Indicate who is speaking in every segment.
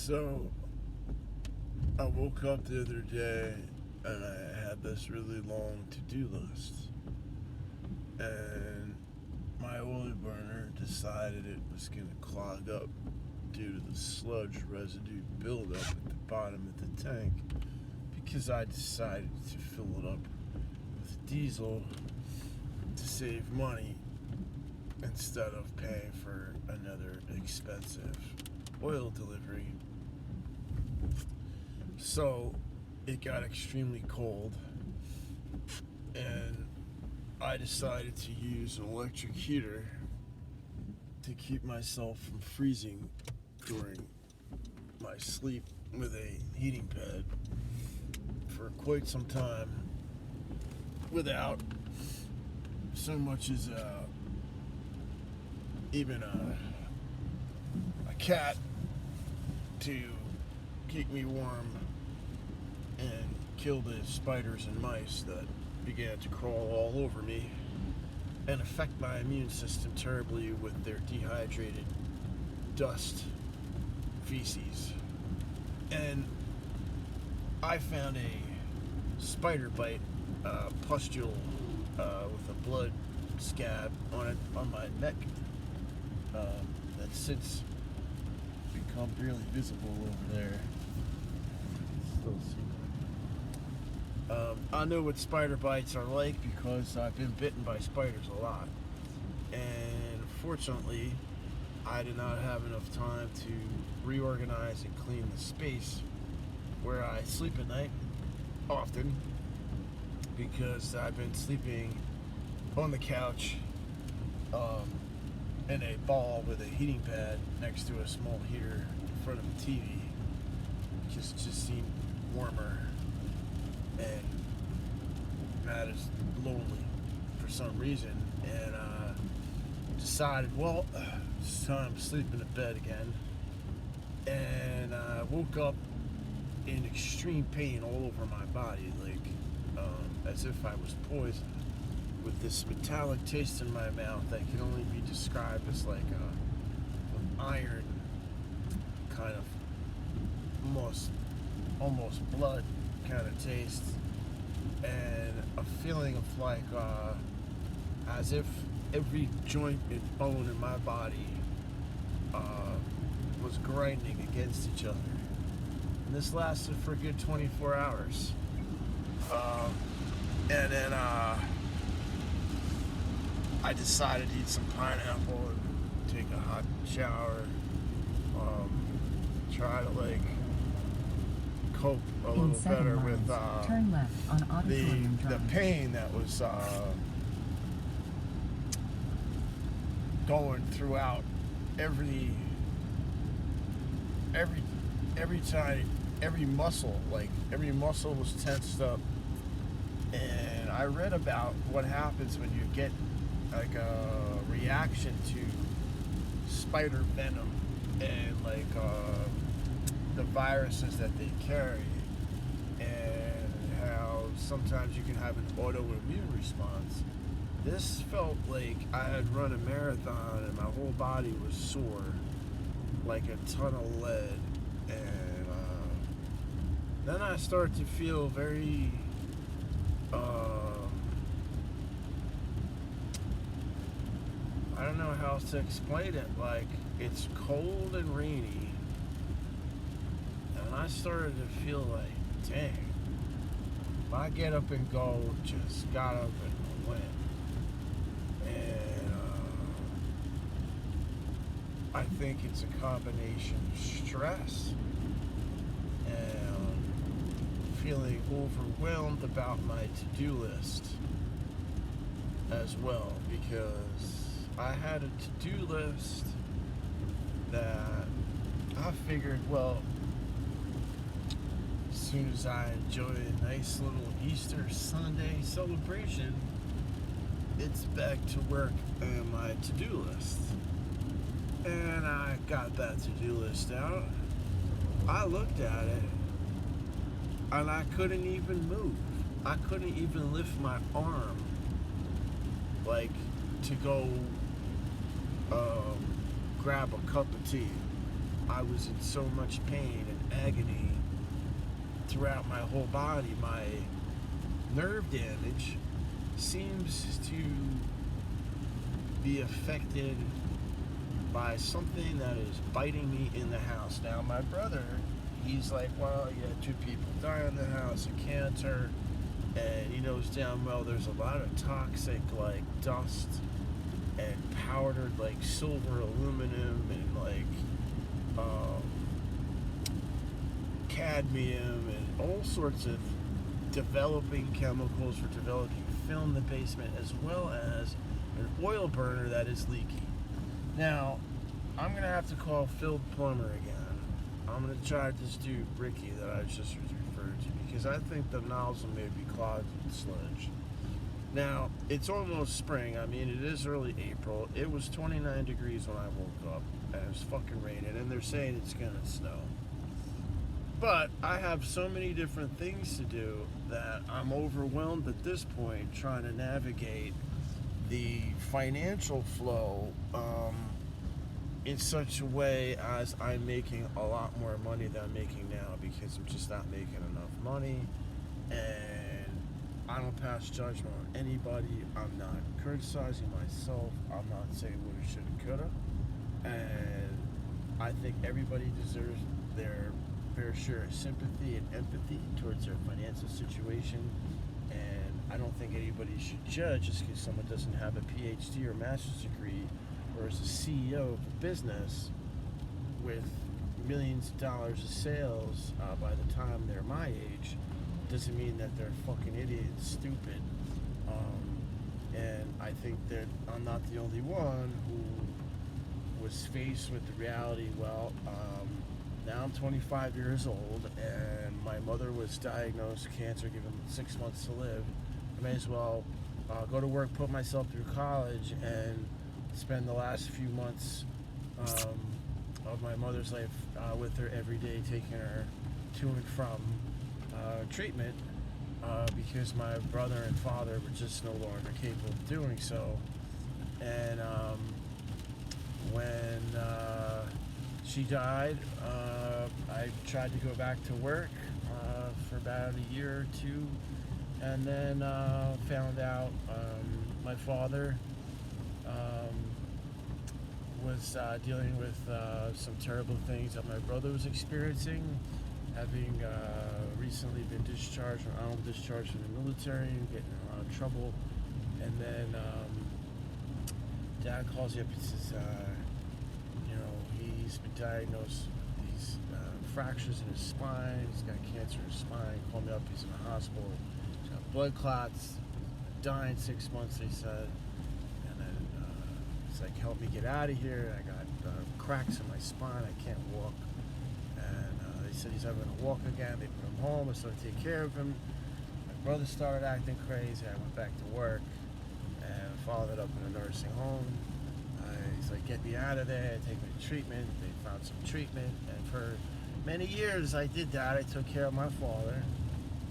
Speaker 1: So, I woke up the other day and I had this really long to-do list. And my oil burner decided it was going to clog up due to the sludge residue buildup at the bottom of the tank because I decided to fill it up with diesel to save money instead of paying for another expensive oil delivery. So it got extremely cold and I decided to use an electric heater to keep myself from freezing during my sleep with a heating pad for quite some time without so much as even a cat to keep me warm and kill the spiders and mice that began to crawl all over me and affect my immune system terribly with their dehydrated dust feces. And I found a spider bite pustule with a blood scab on it on my neck that's since become really visible over there. Still see that. I know what spider bites are like because I've been bitten by spiders a lot, and fortunately I did not have enough time to reorganize and clean the space where I sleep at night often, because I've been sleeping on the couch in a ball with a heating pad next to a small heater in front of a TV. Just seemed warmer, and that is lonely for some reason. And decided, well, it's time to sleep in the bed again. And I woke up in extreme pain all over my body, like as if I was poisoned, with this metallic taste in my mouth that can only be described as like an iron kind of almost blood kind of taste, and a feeling of like as if every joint and bone in my body was grinding against each other. And this lasted for a good 24 hours. And then I decided to eat some pineapple and take a hot shower. Try to like cope a little better with
Speaker 2: turn left on Auditorium
Speaker 1: the pain that was going throughout every time, every muscle. Like every muscle was tensed up. And I read about what happens when you get like a reaction to spider venom and like the viruses that they carry, and how sometimes you can have an autoimmune response. This felt like I had run a marathon and my whole body was sore like a ton of lead. And then I started to feel very I don't know how else to explain it. Like, it's cold and rainy, and I started to feel like, dang, my get up and go just got up and went. And I think it's a combination of stress and feeling overwhelmed about my to-do list as well, because I had a to-do list that I figured, well, as soon as I enjoy a nice little Easter Sunday celebration, it's back to work on my to-do list. And I got that to-do list out. I looked at it, and I couldn't even move. I couldn't even lift my arm, like, to go grab a cup of tea. I was in so much pain and agony throughout my whole body. My nerve damage seems to be affected by something that is biting me in the house. Now, my brother, he's like, well, you had 2 people die in the house of cancer, and he knows damn well there's a lot of toxic, like, dust and powdered, like, silver, aluminum, and, like, cadmium, and all sorts of developing chemicals for developing film in the basement, as well as an oil burner that is leaky. Now, I'm going to have to call Phil Plumber again. I'm going to charge this dude, Ricky, that I just referred to, because I think the nozzle may be clogged with sludge. Now, it's almost spring. I mean, it is early April. It was 29 degrees when I woke up, and it was fucking raining, and they're saying it's going to snow. But I have so many different things to do that I'm overwhelmed at this point trying to navigate the financial flow in such a way as I'm making a lot more money than I'm making now, because I'm just not making enough money, and I don't pass judgment on anybody. I'm not criticizing myself. I'm not saying woulda, shoulda, coulda, and I think everybody deserves their fair share of sympathy and empathy towards their financial situation, and I don't think anybody should judge just because someone doesn't have a PhD or master's degree or is a CEO of a business with millions of dollars of sales by the time they're my age. Doesn't mean that they're fucking idiots, stupid. And I think that I'm not the only one who was faced with the reality, well, now I'm 25 years old, and my mother was diagnosed with cancer, given 6 months to live. I may as well go to work, put myself through college, and spend the last few months of my mother's life with her every day, taking her to and from treatment, because my brother and father were just no longer capable of doing so. And when she died, I tried to go back to work for about a year or 2, and then found out my father was dealing with some terrible things that my brother was experiencing, having recently been discharged, or honorable discharge from the military, and getting in a lot of trouble. And then Dad calls me up and says, he's been diagnosed with these fractures in his spine. He's got cancer in his spine. Called me up. He's in the hospital. He's got blood clots. Dying 6 months, they said. And then it's like, help me get out of here. I got cracks in my spine. I can't walk. And they said he's never going to walk again. They put him home. I started to take care of him. My brother started acting crazy. I went back to work and followed it up in a nursing home. He's like, get me out of there, take me to treatment. They found some treatment, and for many years I did that. I took care of my father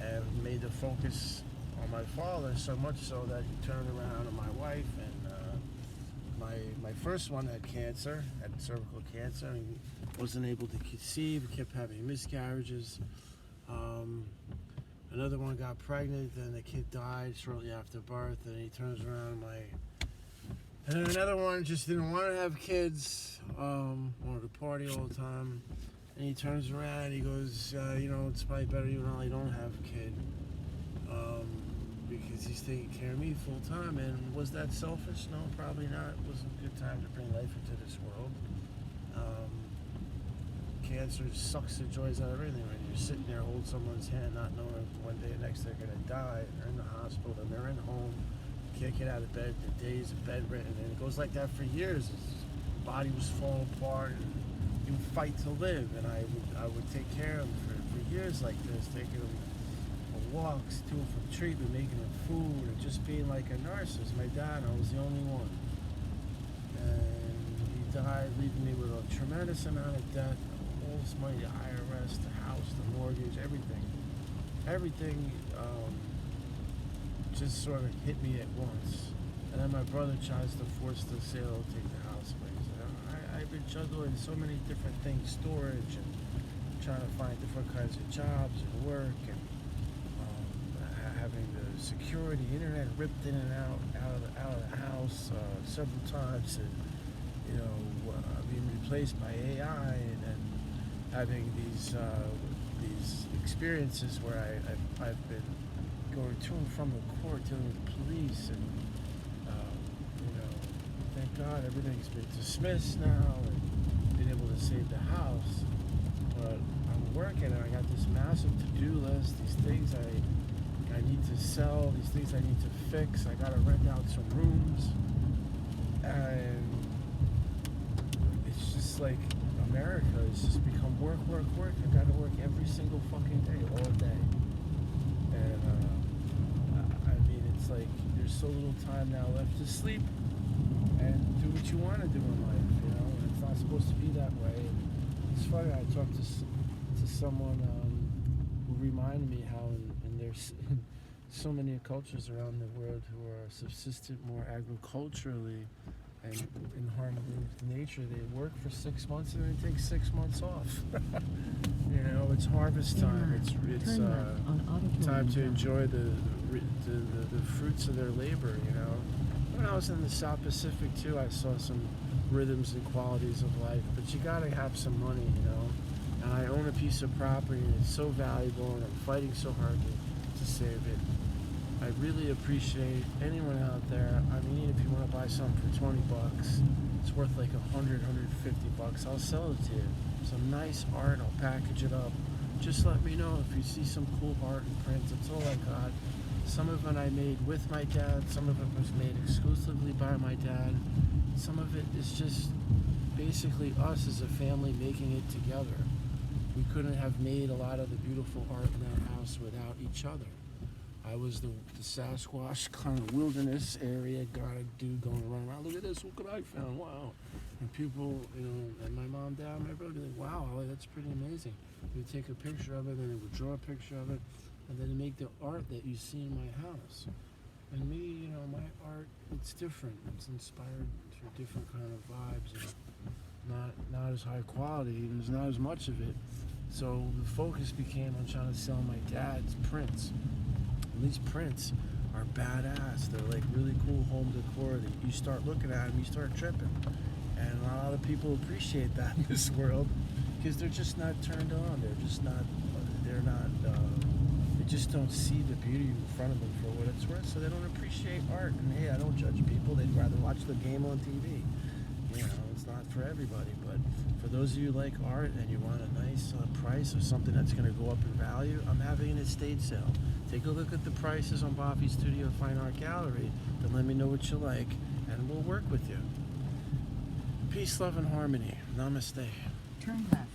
Speaker 1: and made the focus on my father, so much so that he turned around on my wife, and my first one had cancer, had cervical cancer, and wasn't able to conceive, kept having miscarriages. Another one got pregnant, then the kid died shortly after birth, and he turns around and then another one just didn't want to have kids, wanted to party all the time. And he turns around and he goes, it's probably better you and I don't have a kid, because he's taking care of me full time. And was that selfish? No, probably not. It wasn't a good time to bring life into this world. Cancer sucks the joys out of everything. When you're sitting there holding someone's hand, not knowing if one day or next they're going to die, they're in the hospital, and they're in home. Can't get out of bed, the days of bedridden, and it goes like that for years. His body was falling apart, and he would fight to live, and I would take care of him for years like this, taking him for walks, to and from treatment, making him food, and just being like a nurse. As my dad, I was the only one, and he died, leaving me with a tremendous amount of debt, all this money, the IRS, the house, the mortgage, everything. Just sort of hit me at once. And then my brother tries to force the sale to take the house away. So
Speaker 3: been juggling so many different things, storage and trying to find different kinds of jobs and work, and having the security internet ripped in and out of the house several times, and being replaced by AI, and then having these experiences where I've been going to and from the court dealing with police, and thank God everything's been dismissed now and been able to save the house. But I'm working and I got this massive to-do list, these things I need to sell, these things I need to fix. I gotta rent out some rooms, and it's just like America has just become work. I gotta work every single fucking day, all day. And it's like there's so little time now left to sleep and do what you want to do in life, and it's not supposed to be that way. And it's funny, I talked to someone who reminded me how in there's so many cultures around the world who are subsistent more agriculturally and in harmony with nature. They work for 6 months and then take 6 months off. It's harvest time. It's time to enjoy the fruits of their labor. When I was in the South Pacific too, I saw some rhythms and qualities of life, but you gotta have some money, and I own a piece of property and it's so valuable, and I'm fighting so hard to save it. I really appreciate anyone out there. If you want to buy something for $20, it's worth like $150. I'll sell it to you. Some nice art, I'll package it up. Just let me know if you see some cool art and prints. That's all I got. Some of it I made with my dad, some of it was made exclusively by my dad. Some of it is just basically us as a family making it together. We couldn't have made a lot of the beautiful art in that house without each other. I was the Sasquatch kind of wilderness area dude going around. Wow, look at this, look what I found, wow. And people, and my mom, dad, my brother would be like, wow, Ollie, that's pretty amazing. They would take a picture of it, and they would draw a picture of it, and then make the art that you see in my house. And me, my art, it's different. It's inspired through different kind of vibes, and not as high quality. There's not as much of it. So the focus became on trying to sell my dad's prints. And these prints are badass. They're like really cool home decor that you start looking at them, you start tripping. And a lot of people appreciate that in this world because they're just not turned on. They just don't see the beauty in front of them for what it's worth, so they don't appreciate art. And hey, I don't judge people. They'd rather watch the game on TV. It's not for everybody, but for those of you who like art and you want a nice price of something that's going to go up in value, I'm having an estate sale. Take a look at the prices on Bobby's Studio Fine Art Gallery, then let me know what you like, and we'll work with you. Peace, love, and harmony. Namaste.
Speaker 2: Turn left